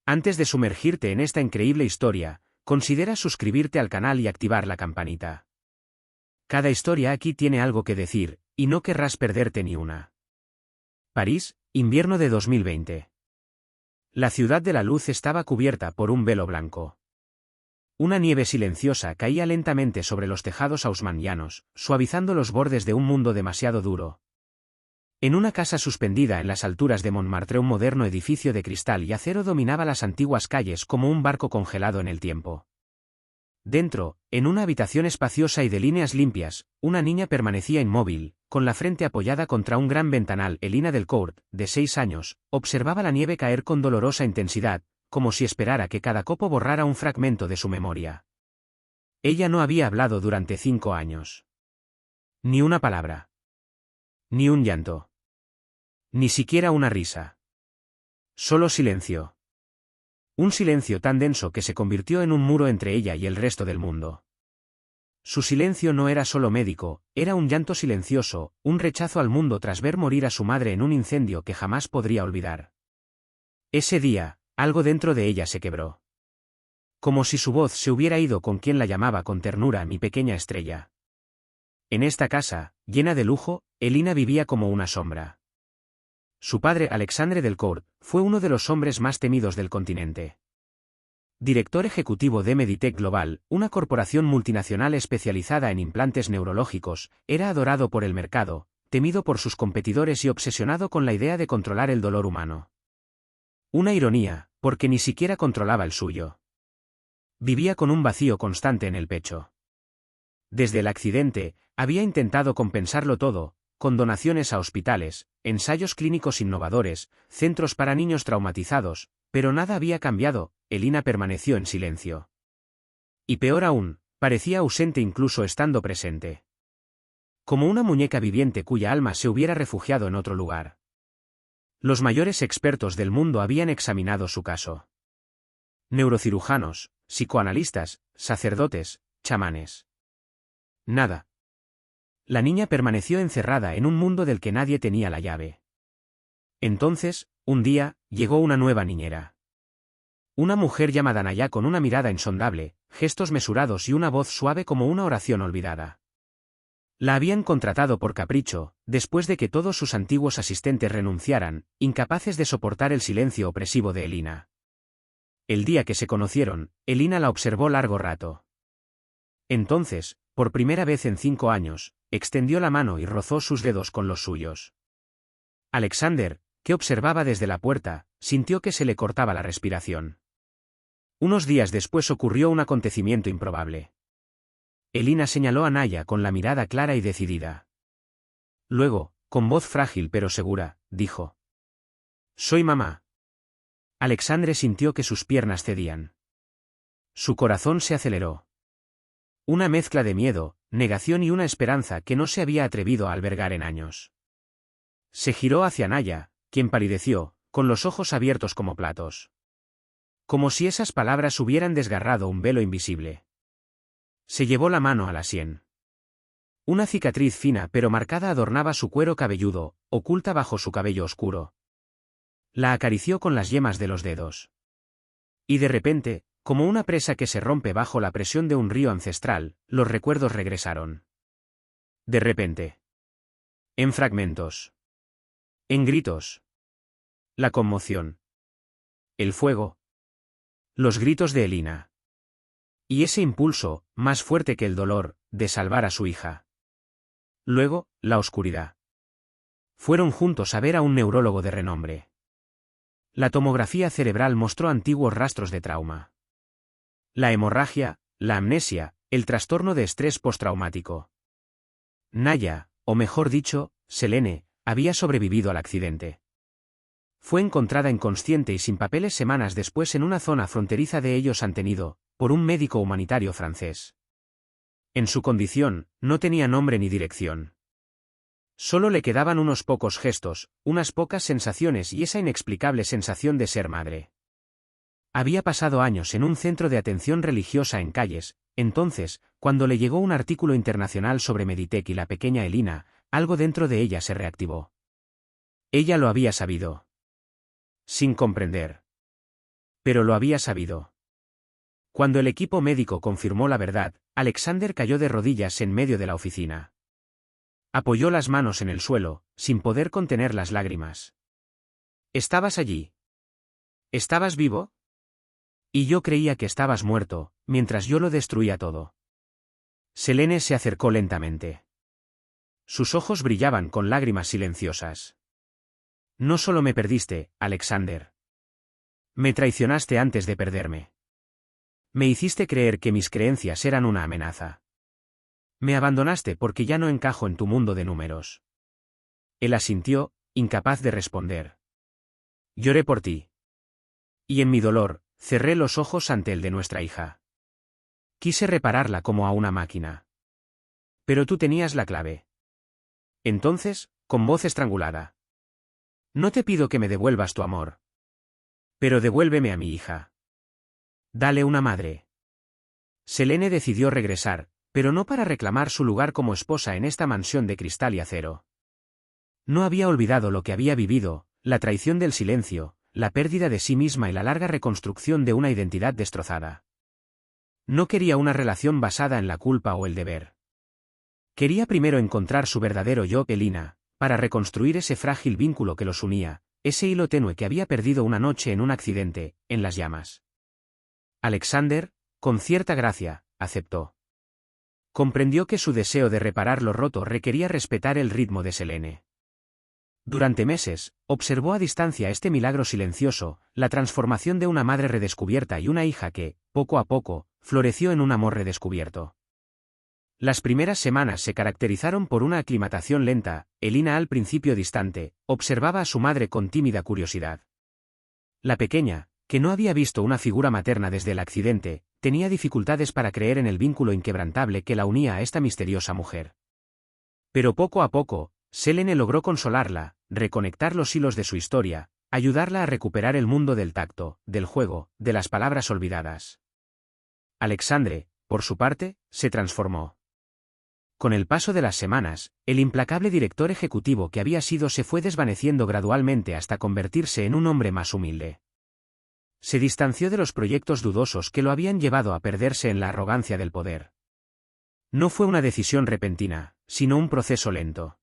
Antes de sumergirte en esta increíble historia, considera suscribirte al canal y activar la campanita. Cada historia aquí tiene algo que decir, y no querrás perderte ni una. París, invierno de 2020. La ciudad de la luz estaba cubierta por un velo blanco. Una nieve silenciosa caía lentamente sobre los tejados haussmannianos, suavizando los bordes de un mundo demasiado duro. En una casa suspendida en las alturas de Montmartre, un moderno edificio de cristal y acero dominaba las antiguas calles como un barco congelado en el tiempo. Dentro, en una habitación espaciosa y de líneas limpias, una niña permanecía inmóvil, con la frente apoyada contra un gran ventanal. Elina Delcourt, de 6 años, observaba la nieve caer con dolorosa intensidad, como si esperara que cada copo borrara un fragmento de su memoria. Ella no había hablado durante 5 años. Ni una palabra. Ni un llanto. Ni siquiera una risa. Solo silencio. Un silencio tan denso que se convirtió en un muro entre ella y el resto del mundo. Su silencio no era solo médico, era un llanto silencioso, un rechazo al mundo tras ver morir a su madre en un incendio que jamás podría olvidar. Ese día, algo dentro de ella se quebró. Como si su voz se hubiera ido con quien la llamaba con ternura mi pequeña estrella. En esta casa, llena de lujo, Elina vivía como una sombra. Su padre, Alexandre Delcourt, fue uno de los hombres más temidos del continente. Director ejecutivo de Meditech Global, una corporación multinacional especializada en implantes neurológicos, era adorado por el mercado, temido por sus competidores y obsesionado con la idea de controlar el dolor humano. Una ironía, porque ni siquiera controlaba el suyo. Vivía con un vacío constante en el pecho. Desde el accidente, había intentado compensarlo todo, con donaciones a hospitales, ensayos clínicos innovadores, centros para niños traumatizados, pero nada había cambiado. Elina permaneció en silencio. Y peor aún, parecía ausente incluso estando presente. Como una muñeca viviente cuya alma se hubiera refugiado en otro lugar. Los mayores expertos del mundo habían examinado su caso. Neurocirujanos, psicoanalistas, sacerdotes, chamanes. Nada. La niña permaneció encerrada en un mundo del que nadie tenía la llave. Entonces, un día, llegó una nueva niñera. Una mujer llamada Naya con una mirada insondable, gestos mesurados y una voz suave como una oración olvidada. La habían contratado por capricho, después de que todos sus antiguos asistentes renunciaran, incapaces de soportar el silencio opresivo de Elina. El día que se conocieron, Elina la observó largo rato. Entonces, por primera vez en 5 años, extendió la mano y rozó sus dedos con los suyos. Alexander, que observaba desde la puerta, sintió que se le cortaba la respiración. Unos días después ocurrió un acontecimiento improbable. Elina señaló a Naya con la mirada clara y decidida. Luego, con voz frágil pero segura, dijo: «Soy mamá». Alexandre sintió que sus piernas cedían. Su corazón se aceleró. Una mezcla de miedo, negación y una esperanza que no se había atrevido a albergar en años. Se giró hacia Naya, quien palideció, con los ojos abiertos como platos. Como si esas palabras hubieran desgarrado un velo invisible. Se llevó la mano a la sien. Una cicatriz fina pero marcada adornaba su cuero cabelludo, oculta bajo su cabello oscuro. La acarició con las yemas de los dedos. Y de repente, como una presa que se rompe bajo la presión de un río ancestral, los recuerdos regresaron. De repente. En fragmentos. En gritos. La conmoción. El fuego. Los gritos de Elina. Y ese impulso, más fuerte que el dolor, de salvar a su hija. Luego, la oscuridad. Fueron juntos a ver a un neurólogo de renombre. La tomografía cerebral mostró antiguos rastros de trauma. La hemorragia, la amnesia, el trastorno de estrés postraumático. Naya, o mejor dicho, Selene, había sobrevivido al accidente. Fue encontrada inconsciente y sin papeles semanas después en una zona fronteriza de Ellos-Antenido, por un médico humanitario francés. En su condición, no tenía nombre ni dirección. Solo le quedaban unos pocos gestos, unas pocas sensaciones y esa inexplicable sensación de ser madre. Había pasado años en un centro de atención religiosa en Calles. Entonces, cuando le llegó un artículo internacional sobre Meditech y la pequeña Elina, algo dentro de ella se reactivó. Ella lo había sabido. Sin comprender. Pero lo había sabido. Cuando el equipo médico confirmó la verdad, Alexander cayó de rodillas en medio de la oficina. Apoyó las manos en el suelo, sin poder contener las lágrimas. ¿Estabas allí? ¿Estabas vivo? Y yo creía que estabas muerto, mientras yo lo destruía todo. Selene se acercó lentamente. Sus ojos brillaban con lágrimas silenciosas. No solo me perdiste, Alexander. Me traicionaste antes de perderme. Me hiciste creer que mis creencias eran una amenaza. Me abandonaste porque ya no encajo en tu mundo de números. Él asintió, incapaz de responder. Lloré por ti. Y en mi dolor, cerré los ojos ante el de nuestra hija. Quise repararla como a una máquina. Pero tú tenías la clave. Entonces, con voz estrangulada. No te pido que me devuelvas tu amor. Pero devuélveme a mi hija. Dale una madre. Selene decidió regresar, pero no para reclamar su lugar como esposa en esta mansión de cristal y acero. No había olvidado lo que había vivido, la traición del silencio, la pérdida de sí misma y la larga reconstrucción de una identidad destrozada. No quería una relación basada en la culpa o el deber. Quería primero encontrar su verdadero yo, Elina, para reconstruir ese frágil vínculo que los unía, ese hilo tenue que había perdido una noche en un accidente, en las llamas. Alexander, con cierta gracia, aceptó. Comprendió que su deseo de reparar lo roto requería respetar el ritmo de Selene. Durante meses, observó a distancia este milagro silencioso, la transformación de una madre redescubierta y una hija que, poco a poco, floreció en un amor redescubierto. Las primeras semanas se caracterizaron por una aclimatación lenta. Elina, al principio distante, observaba a su madre con tímida curiosidad. La pequeña, que no había visto una figura materna desde el accidente, tenía dificultades para creer en el vínculo inquebrantable que la unía a esta misteriosa mujer. Pero poco a poco, Selene logró consolarla, reconectar los hilos de su historia, ayudarla a recuperar el mundo del tacto, del juego, de las palabras olvidadas. Alexandre, por su parte, se transformó. Con el paso de las semanas, el implacable director ejecutivo que había sido se fue desvaneciendo gradualmente hasta convertirse en un hombre más humilde. Se distanció de los proyectos dudosos que lo habían llevado a perderse en la arrogancia del poder. No fue una decisión repentina, sino un proceso lento.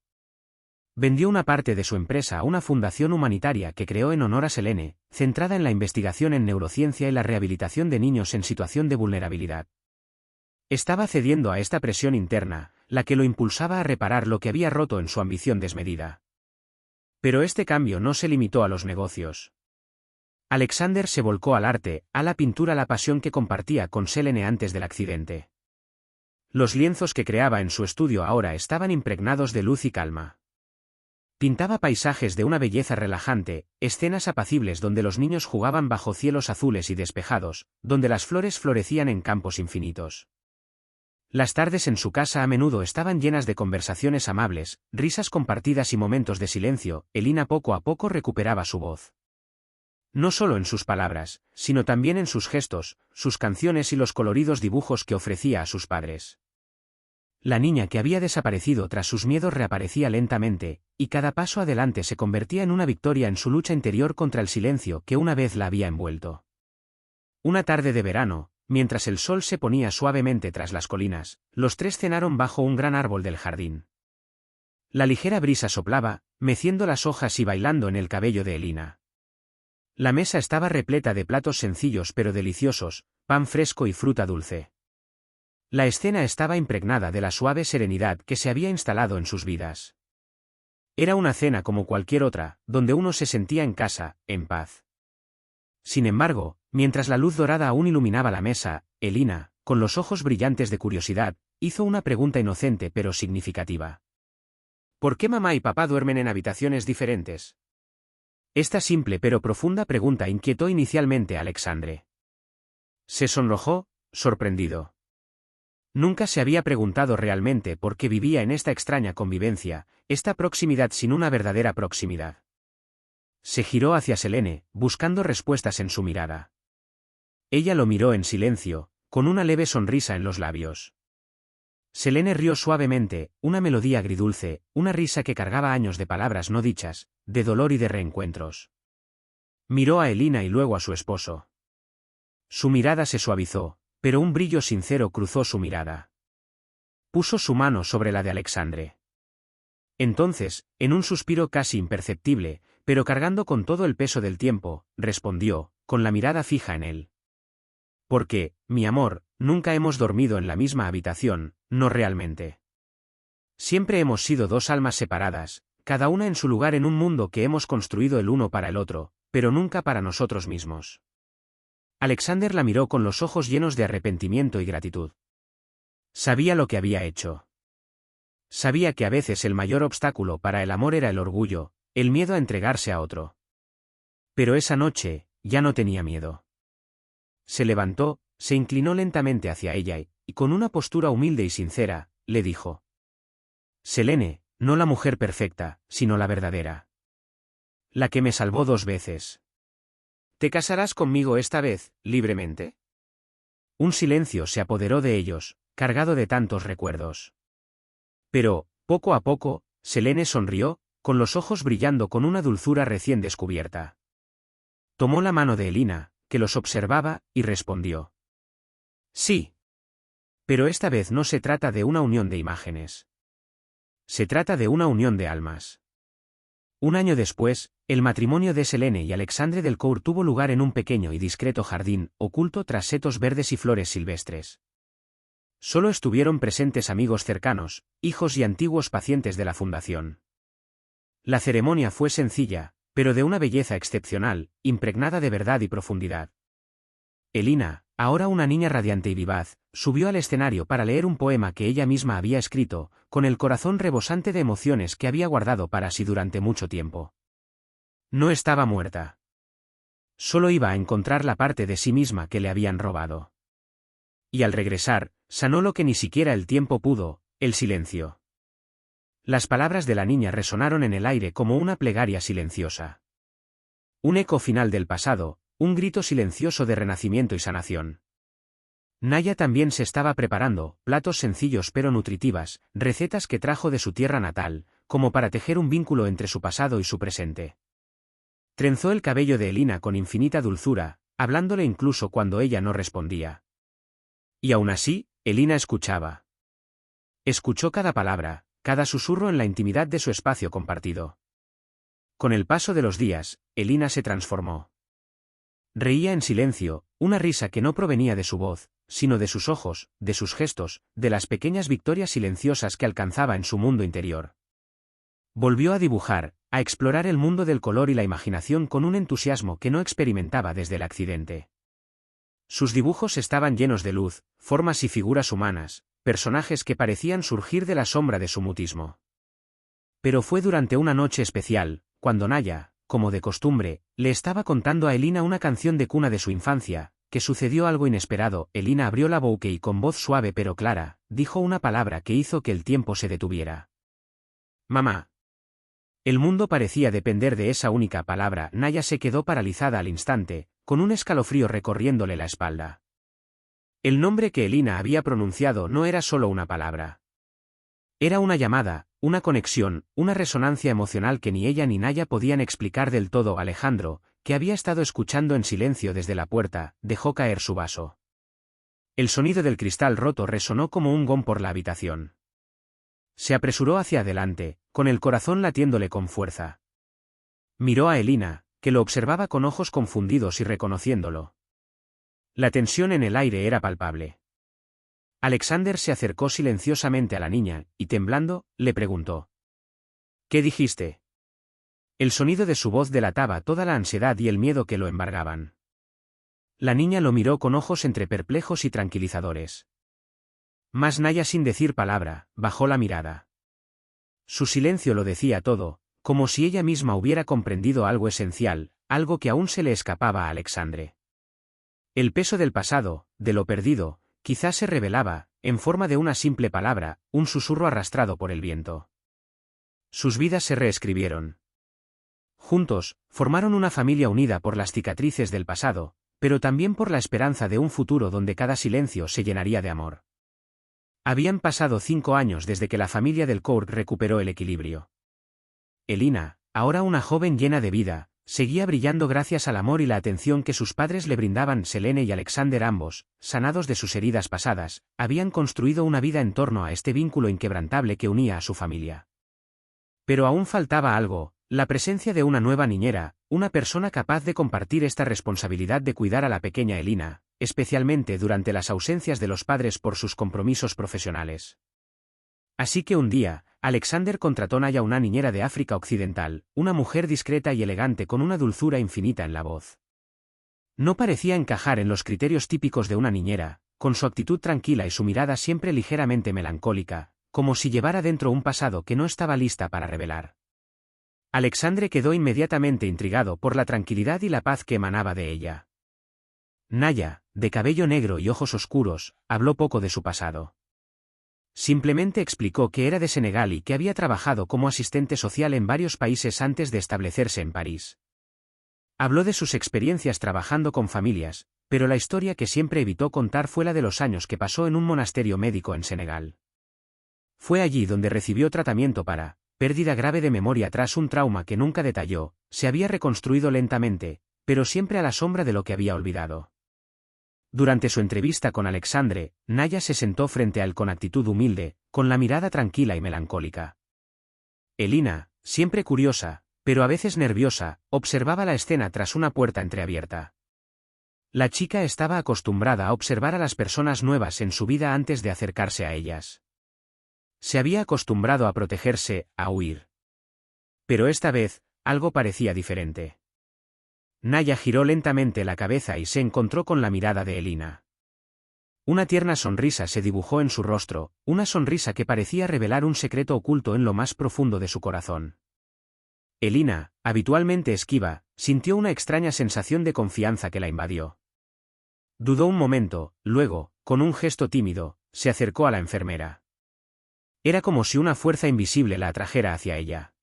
Vendió una parte de su empresa a una fundación humanitaria que creó en honor a Selene, centrada en la investigación en neurociencia y la rehabilitación de niños en situación de vulnerabilidad. Estaba cediendo a esta presión interna, la que lo impulsaba a reparar lo que había roto en su ambición desmedida. Pero este cambio no se limitó a los negocios. Alexander se volcó al arte, a la pintura, la pasión que compartía con Selene antes del accidente. Los lienzos que creaba en su estudio ahora estaban impregnados de luz y calma. Pintaba paisajes de una belleza relajante, escenas apacibles donde los niños jugaban bajo cielos azules y despejados, donde las flores florecían en campos infinitos. Las tardes en su casa a menudo estaban llenas de conversaciones amables, risas compartidas y momentos de silencio. Elina poco a poco recuperaba su voz. No solo en sus palabras, sino también en sus gestos, sus canciones y los coloridos dibujos que ofrecía a sus padres. La niña que había desaparecido tras sus miedos reaparecía lentamente, y cada paso adelante se convertía en una victoria en su lucha interior contra el silencio que una vez la había envuelto. Una tarde de verano, mientras el sol se ponía suavemente tras las colinas, los tres cenaron bajo un gran árbol del jardín. La ligera brisa soplaba, meciendo las hojas y bailando en el cabello de Elina. La mesa estaba repleta de platos sencillos pero deliciosos, pan fresco y fruta dulce. La escena estaba impregnada de la suave serenidad que se había instalado en sus vidas. Era una cena como cualquier otra, donde uno se sentía en casa, en paz. Sin embargo, mientras la luz dorada aún iluminaba la mesa, Elina, con los ojos brillantes de curiosidad, hizo una pregunta inocente pero significativa. ¿Por qué mamá y papá duermen en habitaciones diferentes? Esta simple pero profunda pregunta inquietó inicialmente a Alexandre. Se sonrojó, sorprendido. Nunca se había preguntado realmente por qué vivía en esta extraña convivencia, esta proximidad sin una verdadera proximidad. Se giró hacia Selene, buscando respuestas en su mirada. Ella lo miró en silencio, con una leve sonrisa en los labios. Selene rió suavemente, una melodía agridulce, una risa que cargaba años de palabras no dichas, de dolor y de reencuentros. Miró a Elina y luego a su esposo. Su mirada se suavizó, pero un brillo sincero cruzó su mirada. Puso su mano sobre la de Alexandre. Entonces, en un suspiro casi imperceptible, pero cargando con todo el peso del tiempo, respondió, con la mirada fija en él. Porque, mi amor, nunca hemos dormido en la misma habitación, no realmente. Siempre hemos sido dos almas separadas, cada una en su lugar en un mundo que hemos construido el uno para el otro, pero nunca para nosotros mismos. Alexander la miró con los ojos llenos de arrepentimiento y gratitud. Sabía lo que había hecho. Sabía que a veces el mayor obstáculo para el amor era el orgullo, el miedo a entregarse a otro. Pero esa noche, ya no tenía miedo. Se levantó, se inclinó lentamente hacia ella y, con una postura humilde y sincera, le dijo: Selene, no la mujer perfecta, sino la verdadera. La que me salvó 2 veces. ¿Te casarás conmigo esta vez, libremente? Un silencio se apoderó de ellos, cargado de tantos recuerdos. Pero, poco a poco, Selene sonrió, con los ojos brillando con una dulzura recién descubierta. Tomó la mano de Elina, que los observaba, y respondió: Sí. Pero esta vez no se trata de una unión de imágenes. Se trata de una unión de almas. Un año después, el matrimonio de Selene y Alexandre Delcourt tuvo lugar en un pequeño y discreto jardín, oculto tras setos verdes y flores silvestres. Solo estuvieron presentes amigos cercanos, hijos y antiguos pacientes de la fundación. La ceremonia fue sencilla, pero de una belleza excepcional, impregnada de verdad y profundidad. Elina, ahora una niña radiante y vivaz, subió al escenario para leer un poema que ella misma había escrito, con el corazón rebosante de emociones que había guardado para sí durante mucho tiempo. No estaba muerta. Solo iba a encontrar la parte de sí misma que le habían robado. Y al regresar, sanó lo que ni siquiera el tiempo pudo, el silencio. Las palabras de la niña resonaron en el aire como una plegaria silenciosa. Un eco final del pasado, un grito silencioso de renacimiento y sanación. Naya también se estaba preparando, platos sencillos pero nutritivas, recetas que trajo de su tierra natal, como para tejer un vínculo entre su pasado y su presente. Trenzó el cabello de Elina con infinita dulzura, hablándole incluso cuando ella no respondía. Y aún así, Elina escuchaba. Escuchó cada palabra, cada susurro en la intimidad de su espacio compartido. Con el paso de los días, Elina se transformó. Reía en silencio, una risa que no provenía de su voz, sino de sus ojos, de sus gestos, de las pequeñas victorias silenciosas que alcanzaba en su mundo interior. Volvió a dibujar, a explorar el mundo del color y la imaginación con un entusiasmo que no experimentaba desde el accidente. Sus dibujos estaban llenos de luz, formas y figuras humanas, personajes que parecían surgir de la sombra de su mutismo. Pero fue durante una noche especial, cuando Naya, como de costumbre, le estaba contando a Elina una canción de cuna de su infancia, que sucedió algo inesperado. Elina abrió la boca y con voz suave pero clara, dijo una palabra que hizo que el tiempo se detuviera. Mamá. El mundo parecía depender de esa única palabra. Naya se quedó paralizada al instante, con un escalofrío recorriéndole la espalda. El nombre que Elina había pronunciado no era solo una palabra. Era una llamada, una conexión, una resonancia emocional que ni ella ni Naya podían explicar del todo. Alejandro, que había estado escuchando en silencio desde la puerta, dejó caer su vaso. El sonido del cristal roto resonó como un gong por la habitación. Se apresuró hacia adelante, con el corazón latiéndole con fuerza. Miró a Elina, que lo observaba con ojos confundidos y reconociéndolo. La tensión en el aire era palpable. Alexander se acercó silenciosamente a la niña, y temblando, le preguntó: ¿Qué dijiste? El sonido de su voz delataba toda la ansiedad y el miedo que lo embargaban. La niña lo miró con ojos entre perplejos y tranquilizadores. Mas Naya, sin decir palabra, bajó la mirada. Su silencio lo decía todo, como si ella misma hubiera comprendido algo esencial, algo que aún se le escapaba a Alexandre. El peso del pasado, de lo perdido, quizás se revelaba, en forma de una simple palabra, un susurro arrastrado por el viento. Sus vidas se reescribieron. Juntos, formaron una familia unida por las cicatrices del pasado, pero también por la esperanza de un futuro donde cada silencio se llenaría de amor. Habían pasado 5 años desde que la familia Delcourt recuperó el equilibrio. Elina, ahora una joven llena de vida, seguía brillando gracias al amor y la atención que sus padres le brindaban. Selene y Alexander, ambos, sanados de sus heridas pasadas, habían construido una vida en torno a este vínculo inquebrantable que unía a su familia. Pero aún faltaba algo: la presencia de una nueva niñera, una persona capaz de compartir esta responsabilidad de cuidar a la pequeña Elina, especialmente durante las ausencias de los padres por sus compromisos profesionales. Así que un día, Alexander contrató a Naya, una niñera de África Occidental, una mujer discreta y elegante con una dulzura infinita en la voz. No parecía encajar en los criterios típicos de una niñera, con su actitud tranquila y su mirada siempre ligeramente melancólica, como si llevara dentro un pasado que no estaba lista para revelar. Alexandre quedó inmediatamente intrigado por la tranquilidad y la paz que emanaba de ella. Naya, de cabello negro y ojos oscuros, habló poco de su pasado. Simplemente explicó que era de Senegal y que había trabajado como asistente social en varios países antes de establecerse en París. Habló de sus experiencias trabajando con familias, pero la historia que siempre evitó contar fue la de los años que pasó en un monasterio médico en Senegal. Fue allí donde recibió tratamiento para pérdida grave de memoria tras un trauma que nunca detalló. Se había reconstruido lentamente, pero siempre a la sombra de lo que había olvidado. Durante su entrevista con Alexandre, Naya se sentó frente a él con actitud humilde, con la mirada tranquila y melancólica. Elina, siempre curiosa, pero a veces nerviosa, observaba la escena tras una puerta entreabierta. La chica estaba acostumbrada a observar a las personas nuevas en su vida antes de acercarse a ellas. Se había acostumbrado a protegerse, a huir. Pero esta vez, algo parecía diferente. Naya giró lentamente la cabeza y se encontró con la mirada de Elina. Una tierna sonrisa se dibujó en su rostro, una sonrisa que parecía revelar un secreto oculto en lo más profundo de su corazón. Elina, habitualmente esquiva, sintió una extraña sensación de confianza que la invadió. Dudó un momento, luego, con un gesto tímido, se acercó a la enfermera. Era como si una fuerza invisible la atrajera hacia ella.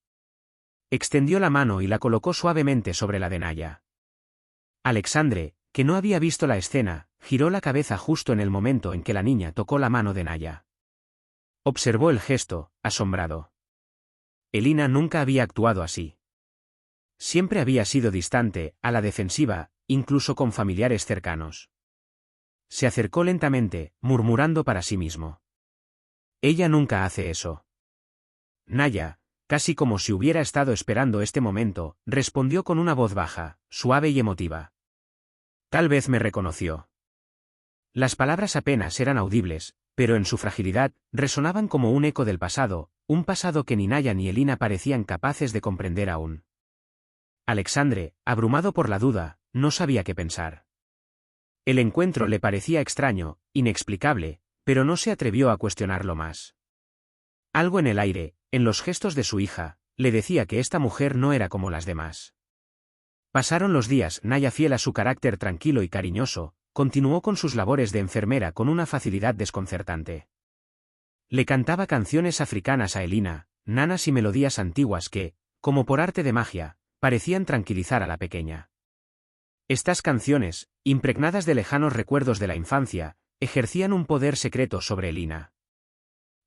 Extendió la mano y la colocó suavemente sobre la de Naya. Alexandre, que no había visto la escena, giró la cabeza justo en el momento en que la niña tocó la mano de Naya. Observó el gesto, asombrado. Elina nunca había actuado así. Siempre había sido distante, a la defensiva, incluso con familiares cercanos. Se acercó lentamente, murmurando para sí mismo: ella nunca hace eso. Naya, casi como si hubiera estado esperando este momento, respondió con una voz baja, suave y emotiva. Tal vez me reconoció. Las palabras apenas eran audibles, pero en su fragilidad, resonaban como un eco del pasado, un pasado que ni Naya ni Elina parecían capaces de comprender aún. Alexandre, abrumado por la duda, no sabía qué pensar. El encuentro le parecía extraño, inexplicable, pero no se atrevió a cuestionarlo más. Algo en el aire, en los gestos de su hija, le decía que esta mujer no era como las demás. Pasaron los días. Naya, fiel a su carácter tranquilo y cariñoso, continuó con sus labores de enfermera con una facilidad desconcertante. Le cantaba canciones africanas a Elina, nanas y melodías antiguas que, como por arte de magia, parecían tranquilizar a la pequeña. Estas canciones, impregnadas de lejanos recuerdos de la infancia, ejercían un poder secreto sobre Elina.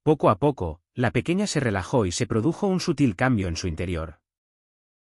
Poco a poco, la pequeña se relajó y se produjo un sutil cambio en su interior.